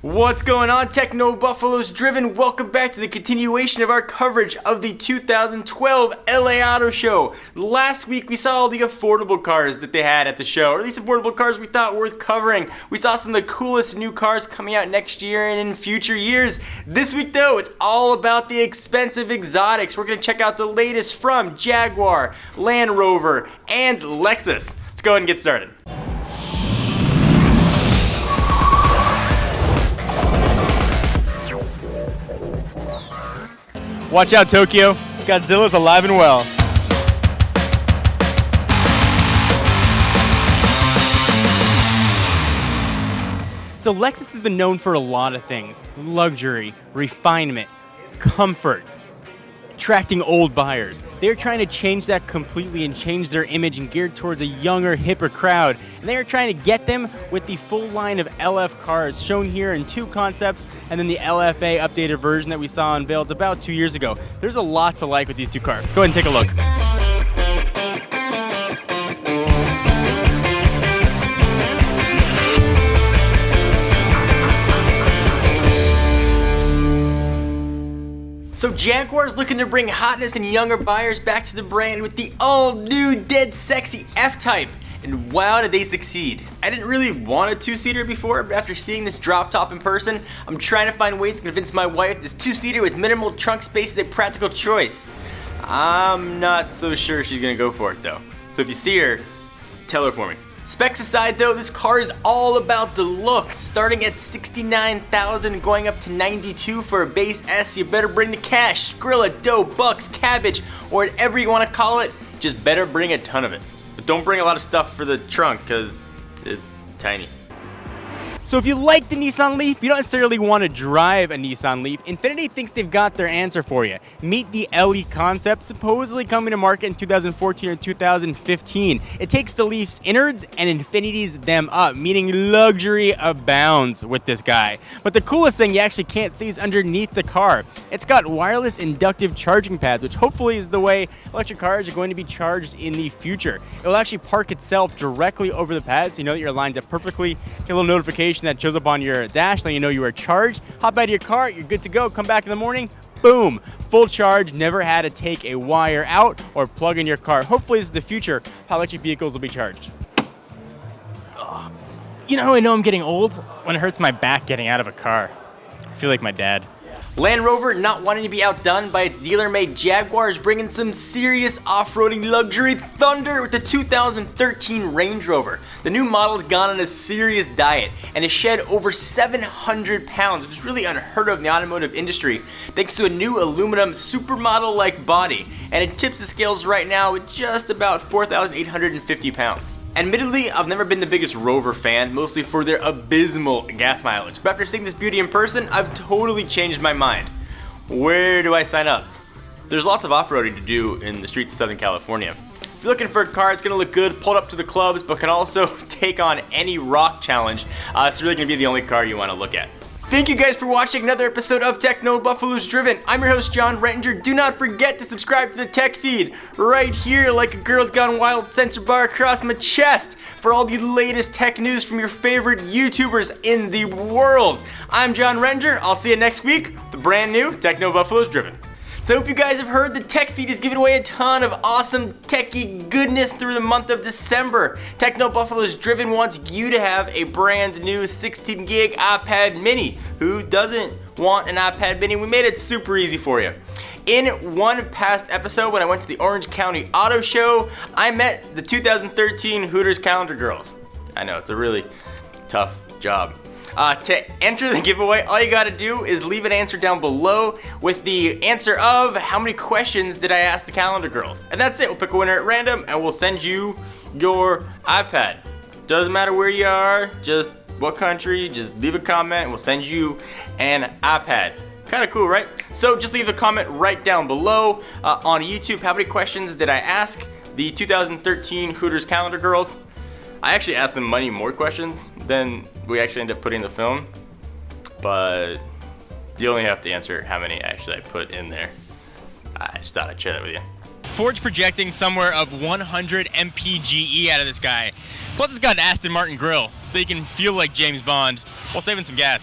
What's going on, TechnoBuffalo's Driven? Welcome back to the continuation of our coverage of the 2012 LA Auto Show. Last week we saw all the affordable cars that they had at the show, or at least affordable cars we thought worth covering. We saw some of the coolest new cars coming out next year and in future years. This week though, it's all about the expensive exotics. We're going to check out the latest from Jaguar, Land Rover, and Lexus. Let's go ahead and get started. Watch out, Tokyo. Godzilla's alive and well. So Lexus has been known for a lot of things. Luxury, refinement, comfort, attracting old buyers. They're trying to change that completely and change their image and geared towards a younger, hipper crowd. And they are trying to get them with the full line of LF cars shown here in two concepts, and then the LFA updated version that we saw unveiled about 2 years ago. There's a lot to like with these two cars. Let's go ahead and take a look. So Jaguar's looking to bring hotness and younger buyers back to the brand with the all-new dead sexy F-Type. And wow, did they succeed. I didn't really want a two-seater before, but after seeing this drop top in person, I'm trying to find ways to convince my wife this two-seater with minimal trunk space is a practical choice. I'm not so sure she's gonna go for it though. So if you see her, tell her for me. Specs aside though, this car is all about the look. Starting at $69,000 going up to $92,000 for a base S. You better bring the cash, Skrilla, dough, bucks, cabbage, or whatever you want to call it. Just better bring a ton of it. But don't bring a lot of stuff for the trunk because it's tiny. So if you like the Nissan Leaf, you don't necessarily want to drive a Nissan Leaf, Infiniti thinks they've got their answer for you. Meet the LE concept, supposedly coming to market in 2014 or 2015. It takes the Leaf's innards and infinities them up, meaning luxury abounds with this guy. But the coolest thing you actually can't see is underneath the car. It's got wireless inductive charging pads, which hopefully is the way electric cars are going to be charged in the future. It will actually park itself directly over the pads, so you know that you're lined up perfectly. Get a little notification that shows up on your dash letting you know you are charged. Hop out of your car, you're good to go. Come back in the morning, boom, full charge. Never had to take a wire out or plug in your car. Hopefully this is the future of how electric vehicles will be charged. Ugh. You know how I know I'm getting old? When it hurts my back getting out of a car. I feel like my dad. Land Rover, not wanting to be outdone by its dealer-made Jaguar, is bringing some serious off-roading luxury thunder with the 2013 Range Rover. The new model has gone on a serious diet and has shed over 700 pounds, which is really unheard of in the automotive industry, thanks to a new aluminum supermodel-like body, and it tips the scales right now with just about 4,850 pounds. Admittedly, I've never been the biggest Rover fan, mostly for their abysmal gas mileage, but after seeing this beauty in person, I've totally changed my mind. Where do I sign up? There's lots of off-roading to do in the streets of Southern California. If you're looking for a car that's going to look good, pulled up to the clubs, but can also take on any rock challenge, it's really going to be the only car you want to look at. Thank you guys for watching another episode of TechnoBuffalo's Driven. I'm your host, John Rettinger. Do not forget to subscribe to the tech feed right here like a Girls Gone Wild sensor bar across my chest for all the latest tech news from your favorite YouTubers in the world. I'm John Rettinger. I'll see you next week with the brand new TechnoBuffalo's Driven. So I hope you guys have heard the tech feed is giving away a ton of awesome techie goodness through the month of December. TechnoBuffalo's Driven wants you to have a brand new 16 gig iPad mini. Who doesn't want an iPad mini? We made it super easy for you. In one past episode, when I went to the Orange County Auto Show, I met the 2013 Hooters Calendar Girls. I know, it's a really tough job. To enter the giveaway, all you gotta do is leave an answer down below with the answer of how many questions did I ask the Calendar Girls. And that's it. We'll pick a winner at random and we'll send you your iPad. Doesn't matter where you are, just what country, just leave a comment and we'll send you an iPad. Kind of cool, right? So just leave a comment right down below on YouTube. How many questions did I ask the 2013 Hooters Calendar Girls? I actually asked them many more questions than we actually ended up putting in the film, but you only have to answer how many actually I put in there. I just thought I'd share that with you. Ford's projecting somewhere of 100 mpge out of this guy. Plus it's got an Aston Martin grille, so you can feel like James Bond while saving some gas.